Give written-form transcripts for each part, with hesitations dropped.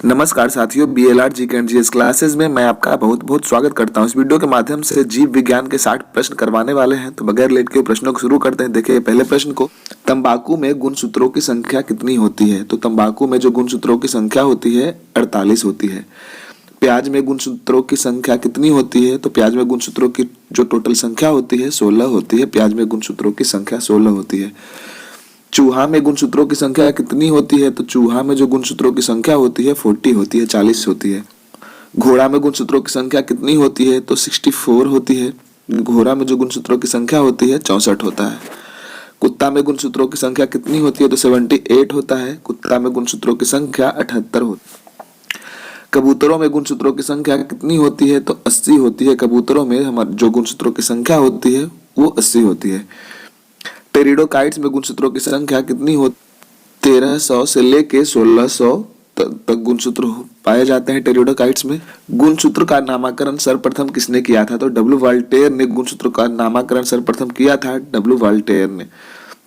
नमस्कार साथियों, BLR GK and GS classes में मैं आपका बहुत बहुत स्वागत करता हूं। इस वीडियो के माध्यम से जीव विज्ञान के 60 प्रश्न करवाने वाले हैं। तो बगैर लेट के प्रश्नों को शुरू करते हैं। देखिए पहले प्रश्न को, तंबाकू में गुणसूत्रों की संख्या कितनी होती है? तो तंबाकू में जो गुणसूत्रों की संख्या होती है 48 होती है। प्याज में गुणसूत्रों की संख्या कितनी होती है? तो प्याज में गुणसूत्रों की जो टोटल संख्या होती है 16 होती है। प्याज में गुणसूत्रों की संख्या 16 होती है। चूहा में गुणसूत्रों की संख्या कितनी होती है? तो चूहा में जो गुणसूत्रों की संख्या होती है 40 होती है, 40 होती है। घोड़ा में गुणसूत्रों की संख्या कितनी होती है? तो 64 होती है। घोड़ा में जो गुणसूत्रों की संख्या होती है 64 होता है। कुत्ता में गुणसूत्रों की संख्या कितनी होती है? तो 78 होता है। कुत्ता में गुणसूत्रों की संख्या 78 होती है। कबूतरों में गुणसूत्रों की संख्या कितनी होती है? तो 80 होती है। कबूतरों में हमारे जो गुणसूत्रों की संख्या होती है वो 80 होती है। टेरिडोकाइट्स में गुणसूत्रों की संख्या कितनी होती? 1300 से लेके 1600 तक गुणसूत्र पाए जाते हैं टेरिडोकाइट्स में। गुणसूत्र का नामकरण सर्वप्रथम किसने किया था? तो डब्ल्यू वाल्टेयर ने गुणसूत्र का नामकरण सर्वप्रथम किया था। डब्ल्यू वाल्टेयर ने।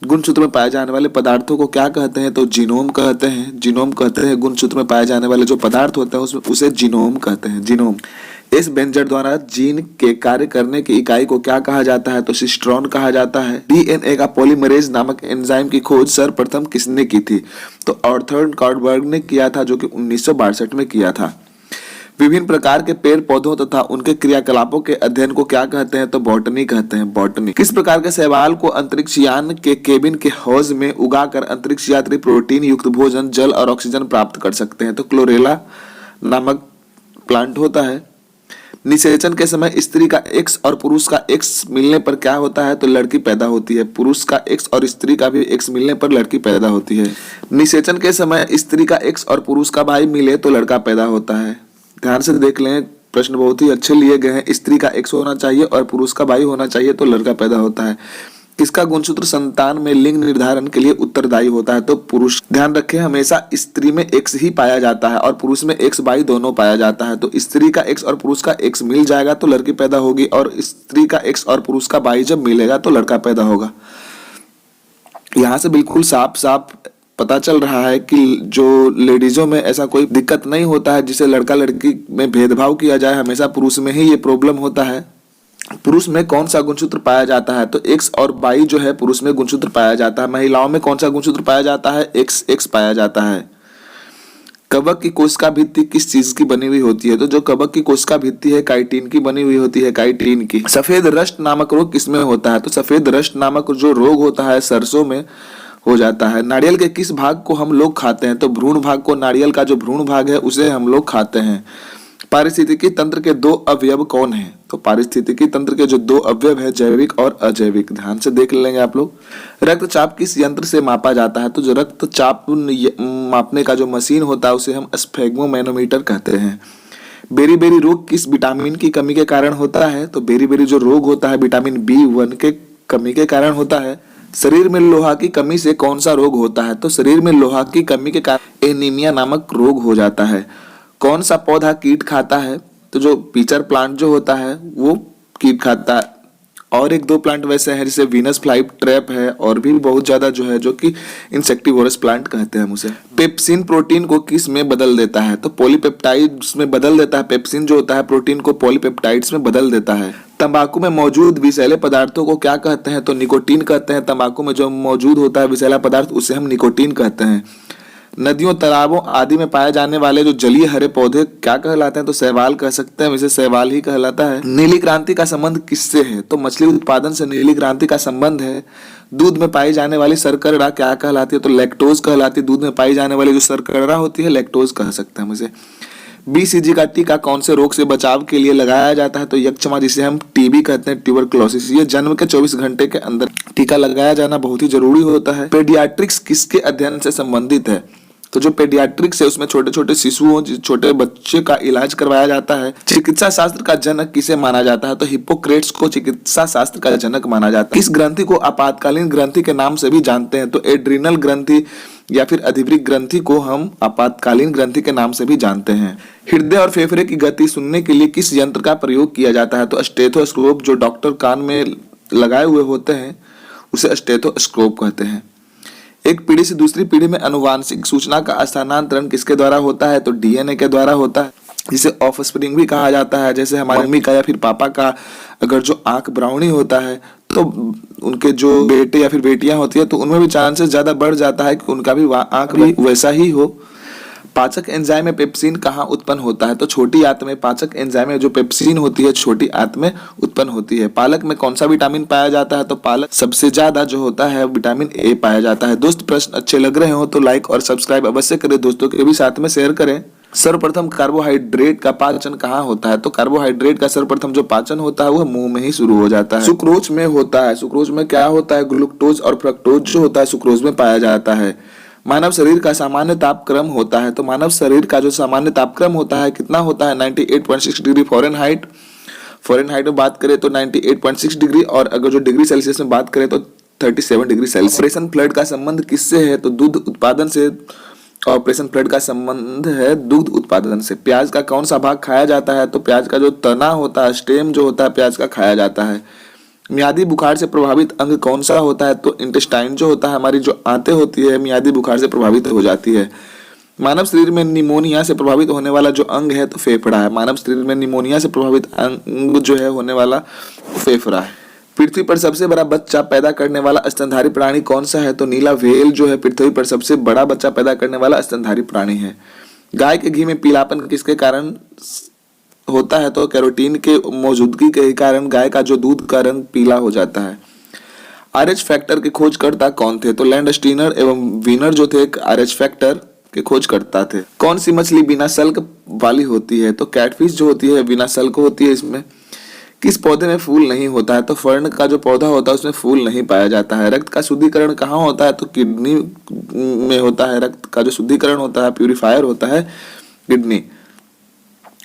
गुणसूत्र में पाए जाने वाले पदार्थों को क्या कहते हैं? तो जीनोम कहते हैं। जीनोम कहते हैं गुणसूत्र में पाए जाने वाले जो पदार्थ होते हैं उसमें उसे जीनोम कहते हैं। जीनोम। इस व्यंजन द्वारा जीन के कार्य करने की इकाई को क्या कहा जाता है? तो सिस्ट्रॉन कहा जाता है। डीएनए का पॉलीमरेज नामक एंजाइम की खोज सर्वप्रथम किसने की थी? तो आर्थर कॉडबर्ग ने किया था, जो कि 1962 में किया था। विभिन्न प्रकार के पेड़ पौधों तथा उनके क्रियाकलापों के अध्ययन को क्या कहते हैं? तो बॉटनी कहते हैं। बॉटनी। किस प्रकार के शैवाल को अंतरिक्ष यान के केबिन के हौज में उगाकर अंतरिक्ष यात्री प्रोटीन युक्त भोजन, जल और ऑक्सीजन प्राप्त कर सकते हैं? तो क्लोरेला नामक प्लांट होता है। निषेचन के समय स्त्री का एक्स और पुरुष का एक्स मिलने पर क्या होता है? तो लड़की पैदा होती है। पुरुष का एक्स और स्त्री का भी एक्स मिलने पर लड़की पैदा होती है। निषेचन के समय स्त्री का एक्स और पुरुष का भाई मिले तो लड़का पैदा होता है। ध्यान से देख लें, प्रश्न बहुत ही अच्छे लिए गए हैं। स्त्री का एक्स होना चाहिए और पुरुष का भाई होना चाहिए तो लड़का पैदा होता है। किसका गुणसूत्र संतान में लिंग निर्धारण के लिए उत्तरदायी होता है? तो पुरुष। ध्यान रखें, हमेशा स्त्री में एक्स ही पाया जाता है और पुरुष में एक्स वाई दोनों पाया जाता है। तो स्त्री का एक्स और पुरुष का एक्स मिल जाएगा तो लड़की पैदा होगी, और स्त्री का एक्स और पुरुष का वाई जब मिलेगा तो लड़का पैदा होगा। यहाँ से बिल्कुल साफ साफ पता चल रहा है कि जो लेडीजों में ऐसा कोई दिक्कत नहीं होता है जिसे लड़का लड़की में भेदभाव किया जाए। हमेशा पुरुष में ही ये प्रॉब्लम होता है। पुरुष में कौन सा गुणसूत्र पाया जाता है? तो एक्स और वाई जो है पुरुष में गुणसूत्र पाया जाता है। महिलाओं में कौन सा गुणसूत्र पाया जाता है? एक्स एक्स पाया जाता है। कवक की कोशिका भित्ति किस चीज की बनी हुई होती है? तो जो कवक की कोशिका भित्ति है काइटिन की बनी हुई होती है, काइटिन की। सफेद रस्ट नामक रोग किसमें होता है? तो सफेद रस्ट नामक जो रोग होता है सरसों में हो जाता है। नारियल के किस भाग को हम लोग खाते हैं? तो भ्रूण भाग को। नारियल का जो भ्रूण भाग है उसे हम लोग खाते हैं। पारिस्थितिकी तंत्र के दो अवयव कौन है? तो पारिस्थितिकी तंत्र के जो दो अवयव है जैविक और अजैविक। ध्यान से देख लेंगे आप लोग। रक्तचाप किस यंत्र से मापा जाता है? तो जो रक्तचाप मापने का जो मशीन होता है उसे हम स्फेग्मोमैनोमीटर कहते हैं। बेरी बेरी रोग किस विटामिन की कमी के कारण होता है? तो बेरी बेरी जो रोग होता है विटामिन B1 के कमी के कारण होता है। शरीर में लोहा की कमी से कौन सा रोग होता है? तो शरीर में लोहा की कमी के कारण एनीमिया नामक रोग हो जाता है। कौन सा पौधा कीट खाता है? तो जो पीचर प्लांट जो होता है वो कीट खाता है। और एक दो प्लांट वैसे हैं जैसे वीनस फ्लाई ट्रैप है, और भी बहुत ज्यादा जो है जो कि इंसेक्टिवोरस प्लांट कहते हैं हम उसे। पेप्सिन प्रोटीन को किस में बदल देता है? तो पॉलीपेप्टाइड्स में बदल देता है। पेप्सिन जो होता है प्रोटीन को पॉलीपेप्टाइड्स में बदल देता है। तंबाकू में मौजूद विषैले पदार्थों को क्या कहते हैं? तो निकोटीन कहते हैं। तंबाकू में जो मौजूद होता है विषैला पदार्थ उसे हम निकोटीन कहते हैं। नदियों, तालाबों आदि में पाए जाने वाले जो जलीय हरे पौधे क्या कहलाते हैं? तो शैवाल कह सकते हैं, वैसे शैवाल ही कहलाता है। नीली क्रांति का संबंध किससे है? तो मछली उत्पादन से नीली क्रांति का संबंध है। दूध में पाई जाने वाली शर्करा क्या कहलाती है? तो लैक्टोज कहलाती है। दूध में पाई जाने वाली जो शर्करा होती है लैक्टोज कह सकते हैं हम इसे। BCG का टीका कौन से रोग से बचाव के लिए लगाया जाता है? तो यक्ष्मा, जिसे हम टीबी कहते हैं, ट्यूबरकुलोसिस। ये जन्म के 24 घंटे के अंदर टीका लगाया जाना बहुत ही जरूरी होता है। पेडियाट्रिक्स किसके अध्ययन से संबंधित है? तो जो पेडियाट्रिक्स है उसमें छोटे छोटे शिशुओं, छोटे बच्चे का इलाज करवाया जाता है। चिकित्सा शास्त्र का जनक किसे माना जाता है? तो हिप्पोक्रेट्स को चिकित्सा शास्त्र का जनक माना जाता है। किस ग्रंथि को आपातकालीन ग्रंथि के नाम से भी जानते हैं? तो एड्रिनल ग्रंथि या फिर अधिवृक्क ग्रंथि को हम आपातकालीन ग्रंथि के नाम से भी जानते हैं। हृदय और फेफड़े की गति सुनने के लिए किस यंत्र का प्रयोग किया जाता है? तो स्टेथोस्कोप, जो डॉक्टर कान में लगाए हुए होते हैं उसे स्टेथोस्कोप कहते हैं। एक पीढ़ी से दूसरी पीढ़ी में आनुवांशिक सूचना का स्थानांतरण किसके द्वारा होता है? तो डीएनए के द्वारा होता है, जिसे ऑफस्प्रिंग भी कहा जाता है। जैसे हमारी मम्मी का या फिर पापा का अगर जो आंख ब्राउनी होता है तो उनके जो बेटे या फिर बेटियां होती है तो उनमें भी चांसेस ज्यादा बढ़ जाता है कि उनका भी आंख भी वैसा ही हो। पाचक एंजाइम में पेप्सिन कहाँ उत्पन्न होता है? तो छोटी आंत में पाचक एंजाइम में जो पेप्सिन होती है छोटी आंत में उत्पन्न होती है। पालक में कौन सा विटामिन पाया जाता है? तो पालक सबसे ज्यादा जो होता है विटामिन ए पाया जाता है। दोस्त प्रश्न अच्छे लग रहे हो तो लाइक और सब्सक्राइब अवश्य करें, दोस्तों के भी साथ में शेयर करें। सर्वप्रथम कार्बोहाइड्रेट का पाचन कहाँ होता है? तो कार्बोहाइड्रेट का सर्वप्रथम जो पाचन होता है वह मुंह में ही शुरू हो जाता है। सुक्रोज में होता है। सुक्रोज में क्या होता है? ग्लूकोज और फ्रक्टोज जो होता है सुक्रोज में पाया जाता है। मानव शरीर का सामान्य तापक्रम होता है। तो मानव शरीर का जो सामान्य तापक्रम होता है कितना होता है? 98.6 डिग्री फ़ारेनहाइट। फ़ारेनहाइट में बात करें तो 98.6 डिग्री, और अगर जो डिग्री सेल्सियस में बात करें तो 37 डिग्री सेल्सियस। ऑपरेशन फ्लड का संबंध किससे है? तो दूध उत्पादन से। ऑपरेशन फ्लड का संबंध है दूध उत्पादन से। प्याज का कौन सा भाग खाया जाता है? तो प्याज का जो तना होता है, स्टेम जो होता है प्याज का, खाया जाता है। मियादी बुखार से प्रभावित अंग कौन सा होता है? तो इंटेस्टाइन जो होता है, हमारी जो आंतें होती है मियादी बुखार से प्रभावित हो जाती है। मानव शरीर में निमोनिया से प्रभावित होने वाला जो अंग है तो फेफड़ा है। मानव शरीर में निमोनिया से प्रभावित अंग जो है होने वाला फेफड़ा है। पृथ्वी पर सबसे बड़ा बच्चा पैदा करने वाला स्तनधारी प्राणी कौन सा है? तो नीला व्हेल जो है पृथ्वी पर सबसे बड़ा बच्चा पैदा करने वाला स्तनधारी प्राणी है। गाय के घी में पीलापन किसके कारण होता है? तो कैरोटीन के मौजूदगी के कारण गाय का जो दूध का रंग पीला हो जाता है। आरएच फैक्टर के खोजकर्ता कौन थे? तो लैंडस्टीनर एवं वीनर जो थे आरएच फैक्टर के खोजकर्ता थे। कौन सी मछली बिना सल्क वाली होती है? तो कैटफिश जो होती है बिना सल्क होती है। इसमें किस पौधे में फूल नहीं होता है? तो फर्न का जो पौधा होता है उसमें फूल नहीं पाया जाता है। रक्त का शुद्धिकरण कहाँ होता है? तो किडनी में होता है। रक्त का जो शुद्धिकरण होता है, प्यूरिफायर होता है किडनी।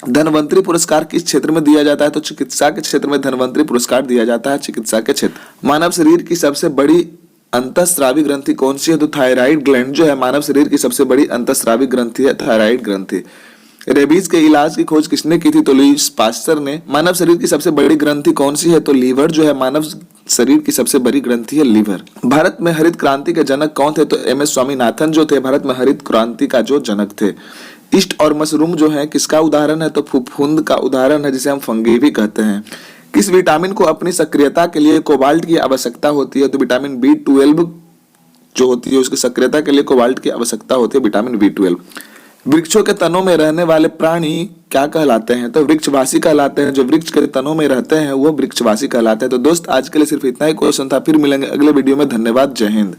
धन्वंतरी पुरस्कार किस क्षेत्र में दिया जाता है? तो चिकित्सा के क्षेत्र में धन्वंतरी पुरस्कार दिया जाता है, चिकित्सा के क्षेत्र। मानव शरीर की सबसे बड़ी अंतःस्रावी ग्रंथि कौन सी है? तो थायराइड ग्लैंड जो है मानव शरीर की सबसे बड़ी अंतःस्रावी ग्रंथि है, थायराइड ग्रंथि। रेबीज के इलाज की खोज किसने की थी? तो लुईस पास्चर ने। मानव शरीर की सबसे बड़ी ग्रंथि कौन सी है? तो लीवर जो है मानव शरीर की सबसे बड़ी ग्रंथि है, लीवर। भारत में हरित क्रांति के जनक कौन थे? तो एमएस स्वामीनाथन जो थे भारत में हरित क्रांति का जो जनक थे। ईस्ट और मशरूम जो है किसका उदाहरण है? तो फफूंद का उदाहरण है, जिसे हम फंगी भी कहते हैं। किस विटामिन को अपनी सक्रियता के लिए कोबाल्ट की आवश्यकता होती है? तो विटामिन B12 जो होती है उसकी सक्रियता के लिए कोबाल्ट की आवश्यकता होती है, विटामिन B12। वृक्षों के तनों में रहने वाले प्राणी क्या कहलाते हैं? तो वृक्षवासी कहलाते हैं। जो वृक्ष के तनों में रहते हैं वो वृक्षवासी कहलाते हैं। तो दोस्त आज के लिए सिर्फ इतना ही क्वेश्चन था, फिर मिलेंगे अगले वीडियो में। धन्यवाद, जय हिंद।